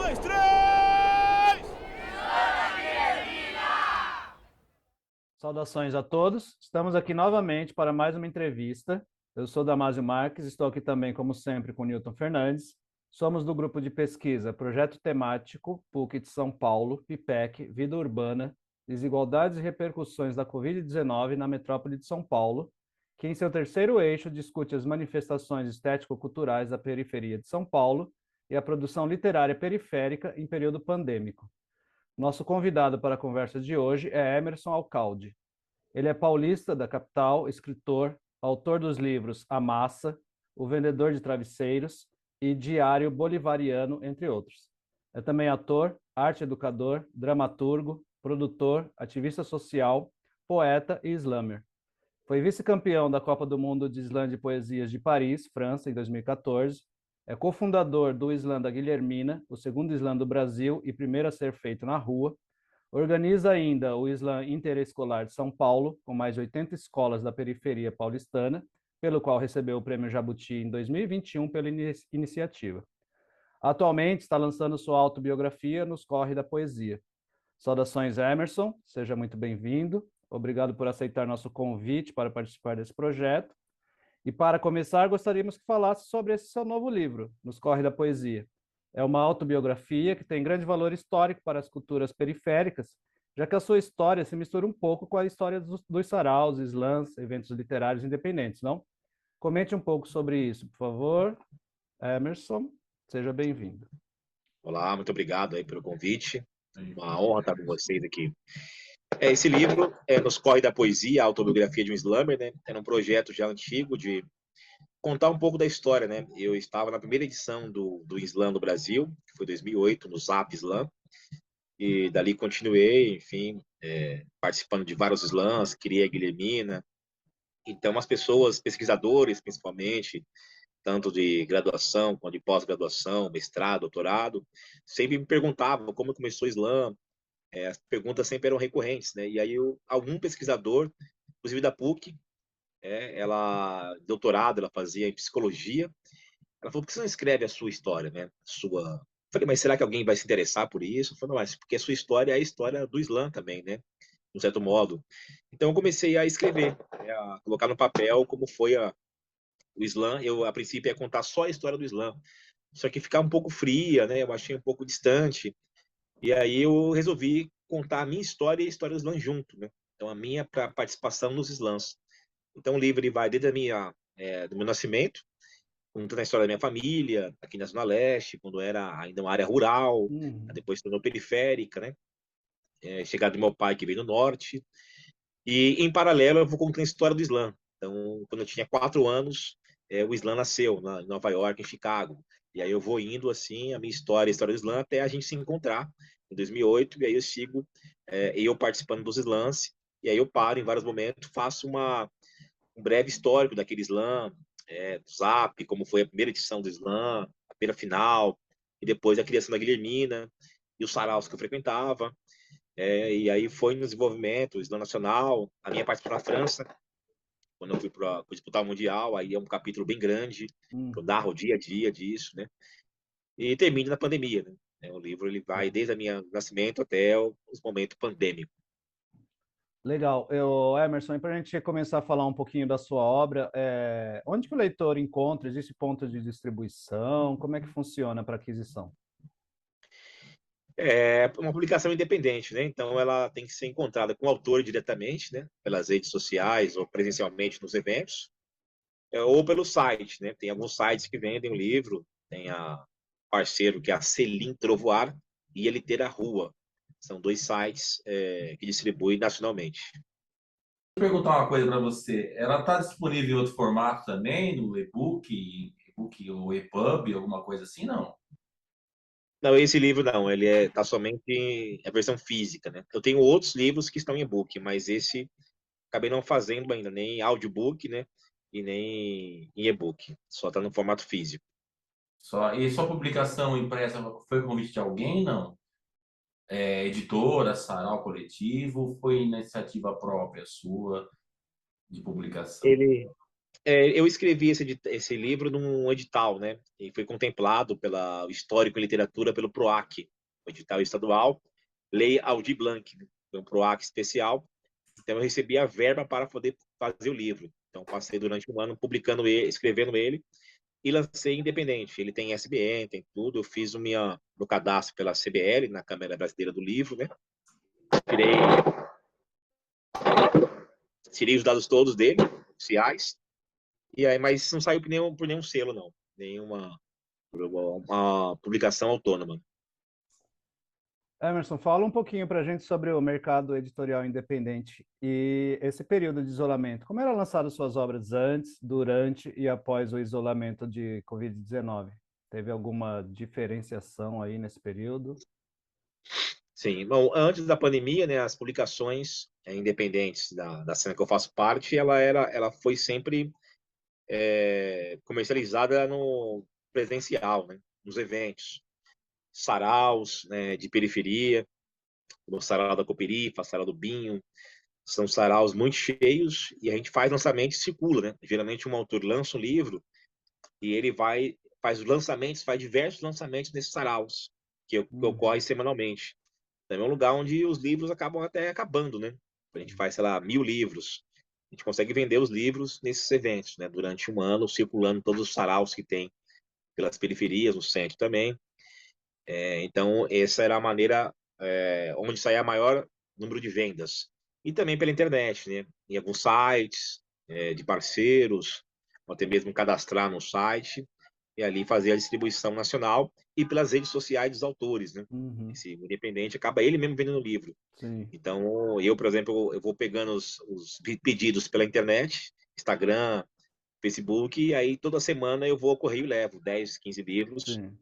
dois, três! Saudações a todos. Estamos aqui novamente para mais uma entrevista. Eu sou Damásio Marques, estou aqui também, como sempre, com Newton Fernandes. Somos do grupo de pesquisa Projeto Temático PUC de São Paulo, PIPEC, Vida Urbana, Desigualdades e Repercussões da Covid-19 na Metrópole de São Paulo, que em seu terceiro eixo discute as manifestações estético-culturais da periferia de São Paulo e a produção literária periférica em período pandêmico. Nosso convidado para a conversa de hoje é Emerson Alcalde. Ele é paulista da capital, escritor, autor dos livros A Massa, O Vendedor de Travesseiros e Diário Bolivariano, entre outros. É também ator, arte-educador, dramaturgo, produtor, ativista social, poeta e slammer. Foi vice-campeão da Copa do Mundo de Slam de Poesias de Paris, França, em 2014. É cofundador do Slam da Guilhermina, o segundo slam do Brasil e primeiro a ser feito na rua. Organiza ainda o Slam Interescolar de São Paulo, com mais de 80 escolas da periferia paulistana, pelo qual recebeu o Prêmio Jabuti em 2021 pela iniciativa. Atualmente está lançando sua autobiografia Nos Corre da Poesia. Saudações, Emerson, seja muito bem-vindo. Obrigado por aceitar nosso convite para participar desse projeto. E para começar, gostaríamos que falasse sobre esse seu novo livro, Nos Corre da Poesia. É uma autobiografia que tem grande valor histórico para as culturas periféricas, já que a sua história se mistura um pouco com a história dos saraus, slams, eventos literários independentes, não? Comente um pouco sobre isso, por favor. Emerson, seja bem-vindo. Olá, muito obrigado aí pelo convite. Uma honra estar com vocês aqui. Esse livro é Nos Corre da Poesia, a autobiografia de um slammer, né? Era um projeto já antigo de contar um pouco da história, né? Eu estava na primeira edição do Slam do Brasil, que foi 2008, no Zap Slam, e dali continuei, enfim, participando de vários slams, criei a Guilhermina. Então, as pessoas, pesquisadores principalmente, tanto de graduação quanto de pós-graduação, mestrado, doutorado, sempre me perguntavam como começou o Slam. As perguntas sempre eram recorrentes, né? E aí algum pesquisador, inclusive da PUC, ela doutorado, ela fazia em psicologia, ela falou: por que você não escreve a sua história, né? Eu falei: mas será que alguém vai se interessar por isso? Eu falei: não, mas porque a sua história é a história do Slam também, né? De um certo modo. Então eu comecei a escrever, né? A colocar no papel como foi o Slam. Eu, a princípio, ia contar só a história do Slam, só que ficar um pouco fria, né? Eu achei um pouco distante. E aí eu resolvi contar a minha história e a história do slam junto, né? Então a minha participação nos slams. Então o livro ele vai desde do meu nascimento, contando a história da minha família, aqui na Zona Leste, quando era ainda uma área rural, depois se tornou periférica, né? Chegada do meu pai que veio do norte. E em paralelo eu vou contando a história do slam. Então quando eu tinha 4 anos, o slam nasceu em Nova York, em Chicago. E aí eu vou indo assim, a minha história, a história do slam, até a gente se encontrar em 2008, e aí eu sigo, eu participando dos slams, e aí eu paro em vários momentos, faço um breve histórico daquele slam, do Zap, como foi a primeira edição do slam, a primeira final, e depois a criação da Guilhermina, e os saraus que eu frequentava, e aí foi no desenvolvimento, o slam nacional, a minha participação na França, quando eu fui para disputar o Mundial, aí é um capítulo bem grande, que eu narro o dia a dia disso, né? E termina na pandemia, né? O livro ele vai desde o meu nascimento até os momentos pandêmicos. Legal. Emerson, para a gente começar a falar um pouquinho da sua obra, onde que o leitor encontra? Existe ponto de distribuição? Como é que funciona para aquisição? É uma publicação independente, né? Então ela tem que ser encontrada com o autor diretamente, né? Pelas redes sociais ou presencialmente nos eventos, ou pelo site, né? Tem alguns sites que vendem o livro, tem a parceiro que é a Selim Trovoar e a Litera Rua. São 2 sites que distribuem nacionalmente. Vou perguntar uma coisa para você. Ela está disponível em outro formato também, no e-book ou EPUB, alguma coisa assim, não? Não, esse livro não, ele tá somente a versão física, né? Eu tenho outros livros que estão em e-book, mas esse acabei não fazendo ainda, nem audiobook, né? E nem em e-book. Só tá no formato físico. E sua publicação impressa foi convite de alguém, não? Editora, sarau coletivo, foi iniciativa própria sua de publicação? Eu escrevi esse livro num edital, né? E foi contemplado pela Histórico em Literatura pelo PROAC, o edital estadual, Lei Aldir Blanc, né? Foi um PROAC especial. Então, eu recebi a verba para poder fazer o livro. Então, passei durante um ano publicando ele, escrevendo ele, e lancei independente. Ele tem ISBN, tem tudo. Eu fiz meu cadastro pela CBL, na Câmara Brasileira do Livro, né? Tirei, tirei os dados todos dele, oficiais. E aí, mas não saiu por nenhum selo, não. Nenhuma uma publicação autônoma. Emerson, fala um pouquinho para a gente sobre o mercado editorial independente e esse período de isolamento. Como eram lançadas suas obras antes, durante e após o isolamento de Covid-19? Teve alguma diferenciação aí nesse período? Sim, bom, antes da pandemia, né, as publicações independentes da cena que eu faço parte, ela foi sempre comercializada no presencial, né, nos eventos, saraus, né, de periferia, o sarau da Cooperifa, sarau do Binho, são saraus muito cheios e a gente faz lançamento e circula, né? Geralmente um autor lança um livro e ele faz os lançamentos, faz diversos lançamentos nesses saraus, que ocorre semanalmente. Também é um lugar onde os livros acabam até acabando, né? A gente faz, sei lá, 1000 livros. A gente consegue vender os livros nesses eventos, né? Durante um ano, circulando todos os saraus que tem pelas periferias, no centro também. Então, essa era a maneira onde saía maior número de vendas. E também pela internet, né? Em alguns sites de parceiros, ou até mesmo cadastrar no site e ali fazer a distribuição nacional e pelas redes sociais dos autores, né? Uhum, Esse independente acaba ele mesmo vendendo o livro. sim. Então, eu, por exemplo, eu vou pegando os pedidos pela internet, Instagram, Facebook, e aí toda semana eu vou ao correio e levo 10, 15 livros Sim.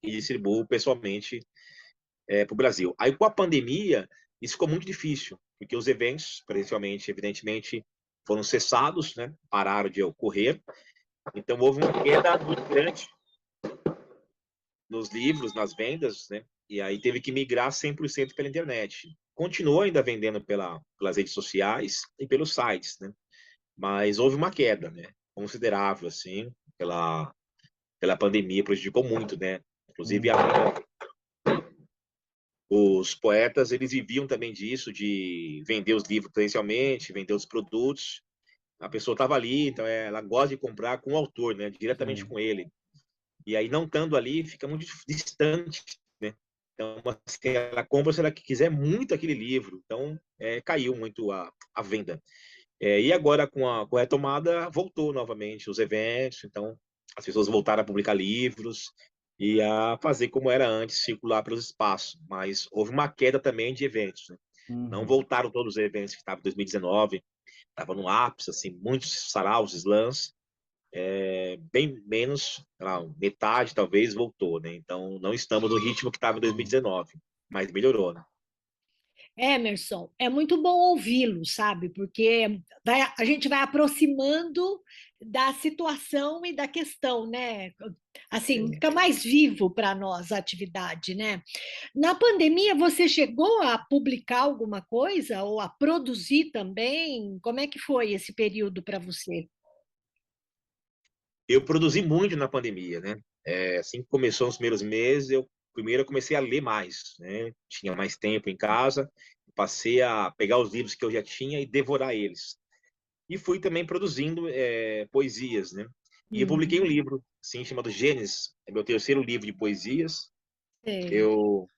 e distribuo pessoalmente para o Brasil. Aí, com a pandemia, isso ficou muito difícil, porque os eventos, presencialmente, evidentemente, foram cessados, né? Pararam de ocorrer. Então, houve uma queda muito grande nos livros, nas vendas, né? E aí teve que migrar 100% pela internet. Continua ainda vendendo pelas redes sociais e pelos sites, né? Mas houve uma queda, né? Considerável, assim, pela pandemia, prejudicou muito, né? Inclusive, os poetas, eles viviam também disso, de vender os livros presencialmente, vender os produtos. A pessoa estava ali, então ela gosta de comprar com o autor, né? Diretamente Sim. com ele. E aí, não estando ali, fica muito distante, né? Então, assim, ela compra se ela quiser muito aquele livro. Então, caiu muito a venda. E agora, com a retomada, voltou novamente os eventos. Então, as pessoas voltaram a publicar livros e a fazer como era antes, circular pelos espaços. Mas houve uma queda também de eventos, né? Não Uhum. voltaram todos os eventos que estavam em 2019. Estava no ápice, assim, muitos saraus, slams, bem menos, sei lá, metade talvez voltou, né? Então não estamos no ritmo que estava em 2019, mas melhorou, né? Emerson, é muito bom ouvi-lo, sabe? Porque a gente vai aproximando da situação e da questão, né? Assim, Sim. fica mais vivo para nós a atividade, né? Na pandemia, você chegou a publicar alguma coisa ou a produzir também? Como é que foi esse período para você? Eu produzi muito na pandemia, né? Assim que começou os primeiros meses, primeiro eu comecei a ler mais, né? Tinha mais tempo em casa, passei a pegar os livros que eu já tinha e devorar eles. E fui também produzindo poesias, né? E eu publiquei um Uhum, livro, assim, chamado Gênesis, é meu terceiro livro de poesias. sei. Eu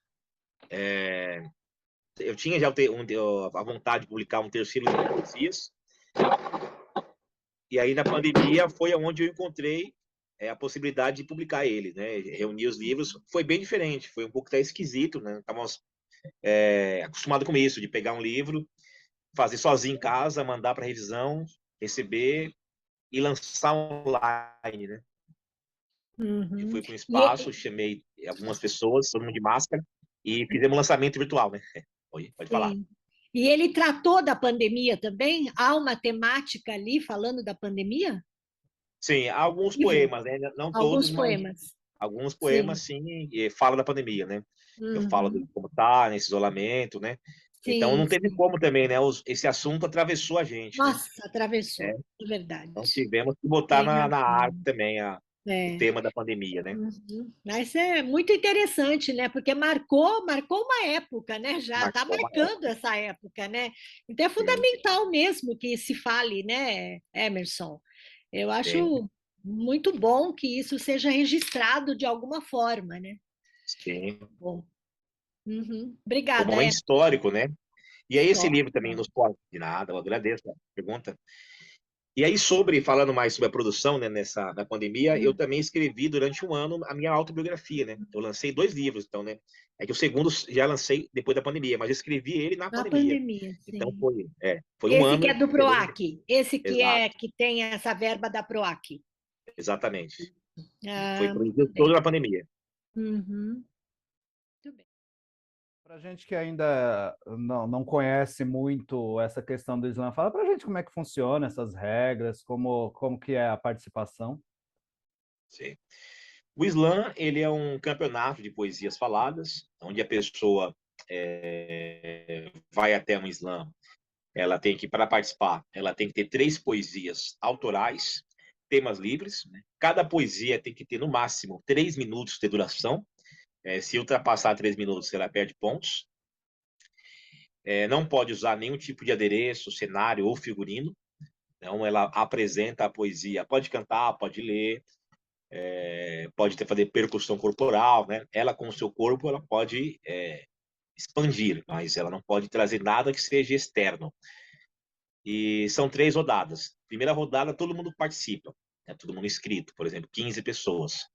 eu tinha já a vontade de publicar um terceiro livro de poesias, e aí na pandemia foi onde eu encontrei a possibilidade de publicar ele, né? Reunir os livros. Foi bem diferente, foi um pouco até esquisito, né? Estávamos acostumados com isso, de pegar um livro, fazer sozinho em casa, mandar para revisão, receber e lançar online, né? Eu Uhum. fui para um E, espaço, chamei algumas pessoas, todo mundo de máscara, e fizemos um lançamento virtual, né? Pode falar. sim. E ele tratou da pandemia também? Há uma temática ali falando da pandemia? Sim, alguns Livro. poemas, né? Não todos, Alguns mas poemas. alguns poemas, Sim. sim, e fala da pandemia, né? Eu falo Uhum. de como tá nesse isolamento, né? Então Sim, não teve sim. como também, né? Esse assunto atravessou a gente, né? Nossa, atravessou, é Então verdade. tivemos que botar Tem na arte razão. também o É. tema da pandemia, né? Uhum. Mas é muito interessante, né? Porque marcou uma época, né? Já está Marcou uma marcando época. essa época, né? Então é Sim, fundamental mesmo que se fale, né, Emerson? Eu sim, acho muito bom que isso seja registrado de alguma forma, né? sim. Bom. Uhum. Foi um Obrigada, momento Emerson. histórico, né? E aí esse Só. livro também nos pode de nada, eu agradeço a pergunta. E aí falando mais sobre a produção, né, na pandemia, eu também escrevi durante um ano a minha autobiografia, né? Eu lancei 2 livros, então, né? É que o segundo já lancei depois da pandemia, mas eu escrevi ele na Na pandemia. pandemia, Então sim. foi um Esse que é ano do escrevendo. PROAC, esse Exato, que tem essa verba da PROAC. exatamente. Foi Ah, muito produzido todo bem. na pandemia. Uhum. Muito bem. Para gente que ainda não conhece muito essa questão do Islã, fala para a gente como é que funciona essas regras, como que é a participação. Sim. O slam, ele é um campeonato de poesias faladas, onde a pessoa vai até um slam. Ela tem que, para participar, ela tem que ter 3 poesias autorais, temas livres, né? Cada poesia tem que ter, no máximo, 3 minutos de duração. Se ultrapassar 3 minutos, ela perde pontos. Não pode usar nenhum tipo de adereço, cenário ou figurino. Então, ela apresenta a poesia, pode cantar, pode ler, pode fazer percussão corporal, né? Ela, com o seu corpo, ela pode expandir, mas ela não pode trazer nada que seja externo. E são 3 rodadas. Primeira rodada, todo mundo participa, né? Todo mundo inscrito, por exemplo, 15 pessoas.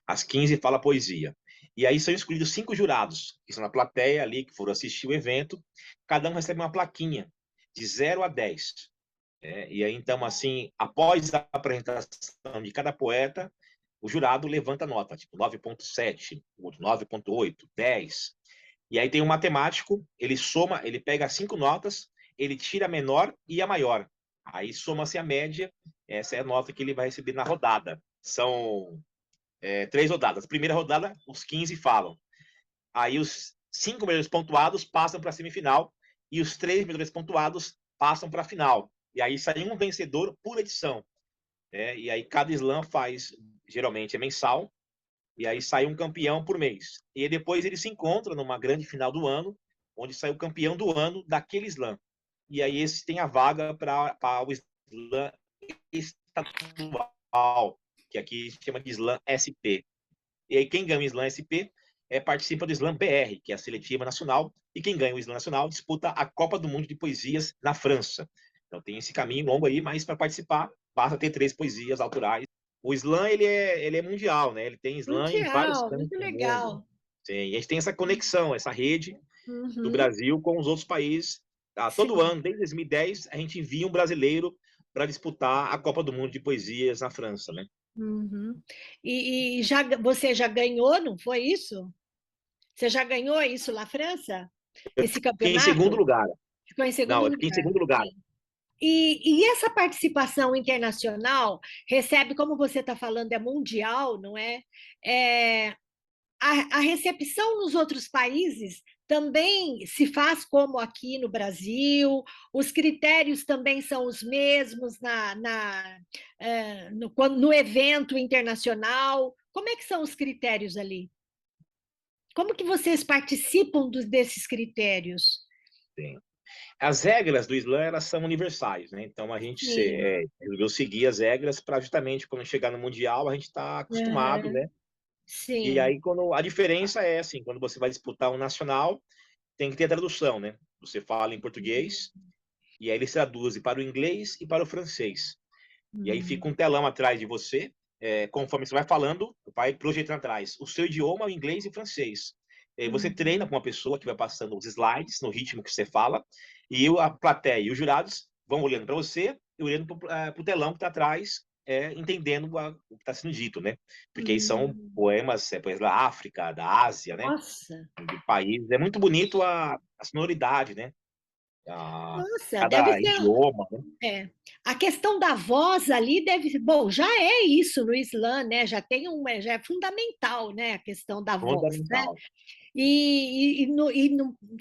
As 15 fala poesia. E aí são escolhidos 5 jurados, que são na plateia ali, que foram assistir o evento. Cada um recebe uma plaquinha, de 0 a 10. E aí, então, assim, após a apresentação de cada poeta, o jurado levanta a nota, tipo 9,7, 9,8, 10. E aí tem um matemático, ele soma, ele pega 5 notas, ele tira a menor e a maior. Aí soma-se a média, essa é a nota que ele vai receber na rodada. São 3 rodadas. Primeira rodada, os 15 falam. Aí os 5 melhores pontuados passam para a semifinal e os 3 melhores pontuados passam para a final. E aí sai um vencedor por edição. E aí cada slam faz, geralmente é mensal, e aí sai um campeão por mês. E depois eles se encontram numa grande final do ano, onde sai o campeão do ano daquele slam. E aí esse tem a vaga para o slam estadual, que aqui chama de slam SP. E aí quem ganha o slam SP participa do slam BR, que é a seletiva nacional, e quem ganha o slam nacional disputa a Copa do Mundo de Poesias na França. Então tem esse caminho longo aí, mas para participar basta ter 3 poesias autorais. O slam ele é mundial, né? Ele tem slam em vários Mundial, cantos muito do mundo. legal. Sim, e a gente tem essa conexão, essa rede do Uhum. Brasil com os outros países. Todo Sim. ano, desde 2010, a gente envia um brasileiro para disputar a Copa do Mundo de Poesias na França, né? Uhum. E você já ganhou, não foi isso? Você já ganhou isso na França? Esse Fiquei em segundo campeonato? lugar. Ficou em Não, segundo eu fiquei em lugar. segundo lugar. Sim. E essa participação internacional recebe, como você está falando, é mundial, não é? É, a recepção nos outros países também se faz como aqui no Brasil, os critérios também são os mesmos no evento internacional. Como é que são os critérios ali? Como que vocês participam desses critérios? Sim. As regras do Islã, elas são universais, né? Então, a gente Sim. resolveu seguir as regras para justamente quando chegar no Mundial, a gente está acostumado, Uhum. né? E Sim. aí, a diferença é assim, quando você vai disputar um nacional, tem que ter a tradução, né? Você fala em português, e aí eles traduzem para o inglês e para o francês. E aí fica Uhum. um telão atrás de você, conforme você vai falando, vai projetando atrás o seu idioma, o inglês e o francês. E aí você treina com uma pessoa que vai passando os slides no ritmo que você fala, e a plateia e os jurados vão olhando para você e olhando para o telão que está atrás, entendendo o que está sendo dito, né? Porque aí são Uhum. poemas, poemas da África, da Ásia, né? Nossa. De países. É muito bonito a sonoridade, né? Nossa, deve cada ser. idioma, né? É. A questão da voz ali deve. Bom, já é isso no Islã, né? Já é fundamental, né? A questão da voz, né? Fundamental.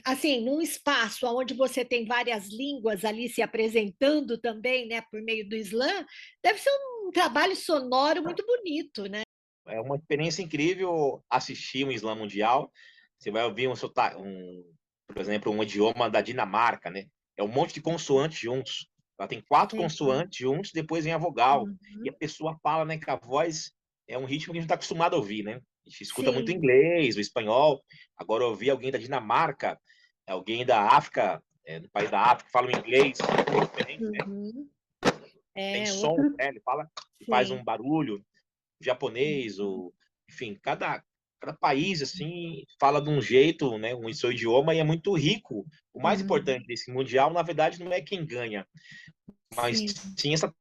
Assim, num espaço onde você tem várias línguas ali se apresentando também, né, por meio do Islã, deve ser um trabalho sonoro muito bonito, né? É uma experiência incrível assistir um Islã Mundial. Você vai ouvir por exemplo, um idioma da Dinamarca, né? É um monte de consoantes juntos. Ela tem 4 Sim. consoantes juntos, depois vem a vogal. E Uhum. a pessoa fala, né, que a voz é um ritmo que a gente está acostumado a ouvir, né? A gente escuta muito o Sim. inglês, o espanhol. Agora, ouvir alguém da Dinamarca, alguém da África, do país da África, que fala o inglês, é diferente, né? Uhum. Tem É som, outro. né? Ele fala, faz um Sim. barulho japonês, ou, enfim, cada país, assim, fala de um jeito, né, um seu idioma, e é muito rico. O mais Uhum. importante desse mundial, na verdade, não é quem ganha, mas Sim. sim essa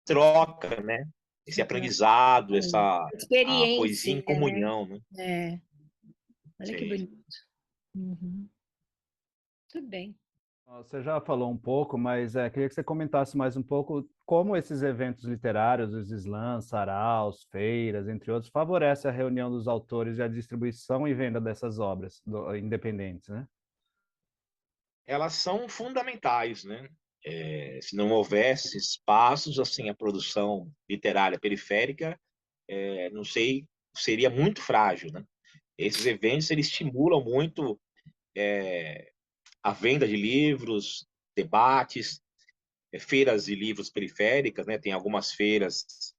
troca, né, esse Essa troca. aprendizado, Sim. a poesia em Experiência, né? comunhão, né? É. Olha que Sim. bonito. Uhum. Tudo bem. Você já falou um pouco, mas queria que você comentasse mais um pouco como esses eventos literários, os slams, saraus, feiras, entre outros, favorecem a reunião dos autores e a distribuição e venda dessas obras independentes, né? Elas são fundamentais, né? Se não houvesse espaços, assim, a produção literária periférica, não sei, seria muito frágil, né? Esses eventos, eles estimulam muito a venda de livros, debates, feiras de livros periféricas, né? Tem algumas feiras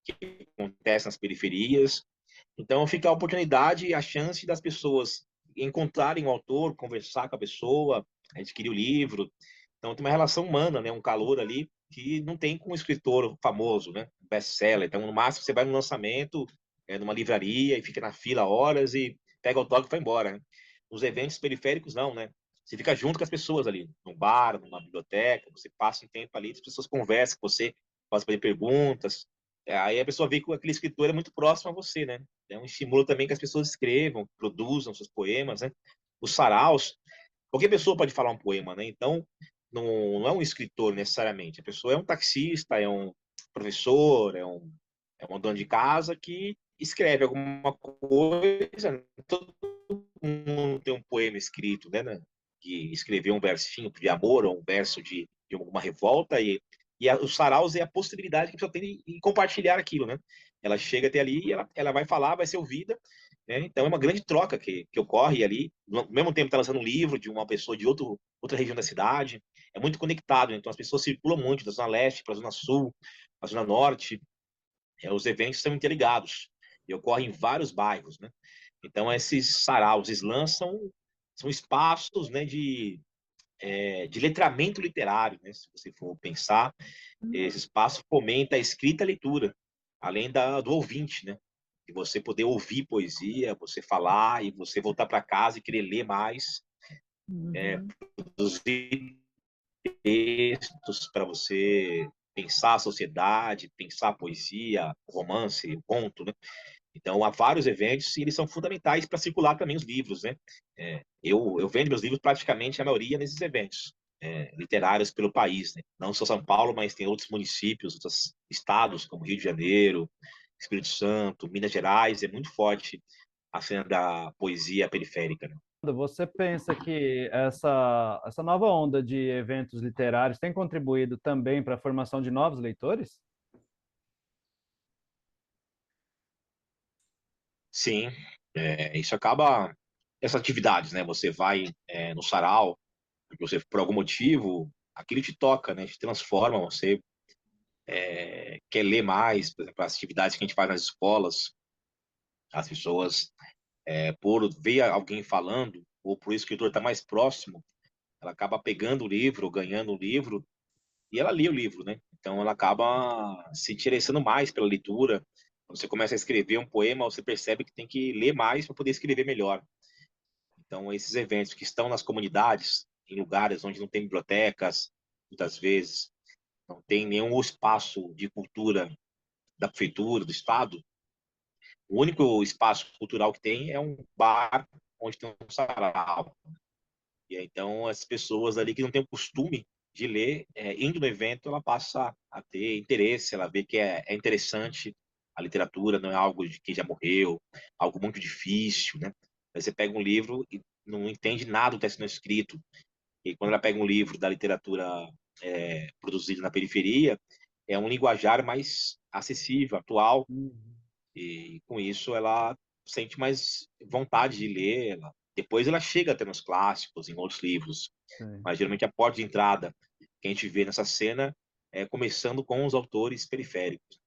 que acontecem nas periferias. Então, fica a oportunidade e a chance das pessoas encontrarem o autor, conversar com a pessoa, adquirir o livro. Então, tem uma relação humana, né? Um calor ali que não tem com um escritor famoso, né? Best-seller. Então, no máximo, você vai no lançamento, numa livraria e fica na fila horas e pega o autógrafo e vai embora, né? Os eventos periféricos, não, né? Você fica junto com as pessoas ali, num bar, numa biblioteca, você passa um tempo ali, as pessoas conversam com você, fazem fazer perguntas. Aí a pessoa vê que aquele escritor é muito próximo a você, né? É um estímulo também que as pessoas escrevam, produzam seus poemas, né? Os saraus, qualquer pessoa pode falar um poema, né? Então, não é um escritor necessariamente. A pessoa é um taxista, é um professor, é um dono de casa que escreve alguma coisa. Todo mundo tem um poema escrito, né? Que escreveu um versinho de amor ou um verso de uma revolta o saraus é a possibilidade que a pessoa tem de compartilhar aquilo, né? Ela chega até ali e ela vai falar, vai ser ouvida, né? Então é uma grande troca que ocorre ali. No mesmo tempo está lançando um livro de uma pessoa de outra região da cidade. É muito conectado, né? Então as pessoas circulam muito da zona leste para a zona sul, para a zona norte. Os eventos são interligados e ocorrem em vários bairros, né? Então esses saraus, slams são espaços, né, de letramento literário, né? Se você for pensar, esse espaço fomenta a escrita e a leitura, além do ouvinte, né? De você poder ouvir poesia, você falar e você voltar para casa e querer ler mais, Uhum. produzir textos para você pensar a sociedade, pensar a poesia, romance, conto, né? Então, há vários eventos e eles são fundamentais para circular também os livros, né? Eu vendo meus livros praticamente, a maioria, nesses eventos literários pelo país, né? Não só São Paulo, mas tem outros municípios, outros estados, como Rio de Janeiro, Espírito Santo, Minas Gerais, é muito forte a cena da poesia periférica, né? Você pensa que essa nova onda de eventos literários tem contribuído também para a formação de novos leitores? Sim, isso acaba essas atividades, né? Você vai no sarau, porque você por algum motivo aquilo te toca, né? Te transforma, você quer ler mais, por exemplo, as atividades que a gente faz nas escolas, as pessoas, por ver alguém falando, ou por isso que o escritor está mais próximo, ela acaba pegando o livro, ganhando o livro, e ela lê o livro, né? Então ela acaba se interessando mais pela leitura. Quando você começa a escrever um poema, você percebe que tem que ler mais para poder escrever melhor. Então, esses eventos que estão nas comunidades, em lugares onde não tem bibliotecas, muitas vezes, não tem nenhum espaço de cultura da prefeitura, do estado, o único espaço cultural que tem é um bar onde tem um sarau. E aí, então, as pessoas ali que não têm o costume de ler, indo no evento, ela passa a ter interesse, ela vê que é interessante a literatura, não é algo de quem já morreu, algo muito difícil, né? Aí você pega um livro e não entende nada do que está sendo escrito. E quando ela pega um livro da literatura produzido na periferia, é um linguajar mais acessível, atual, Uhum. e com isso ela sente mais vontade de ler. Depois ela chega até nos clássicos, em outros livros, Sim. mas geralmente a porta de entrada que a gente vê nessa cena é começando com os autores periféricos.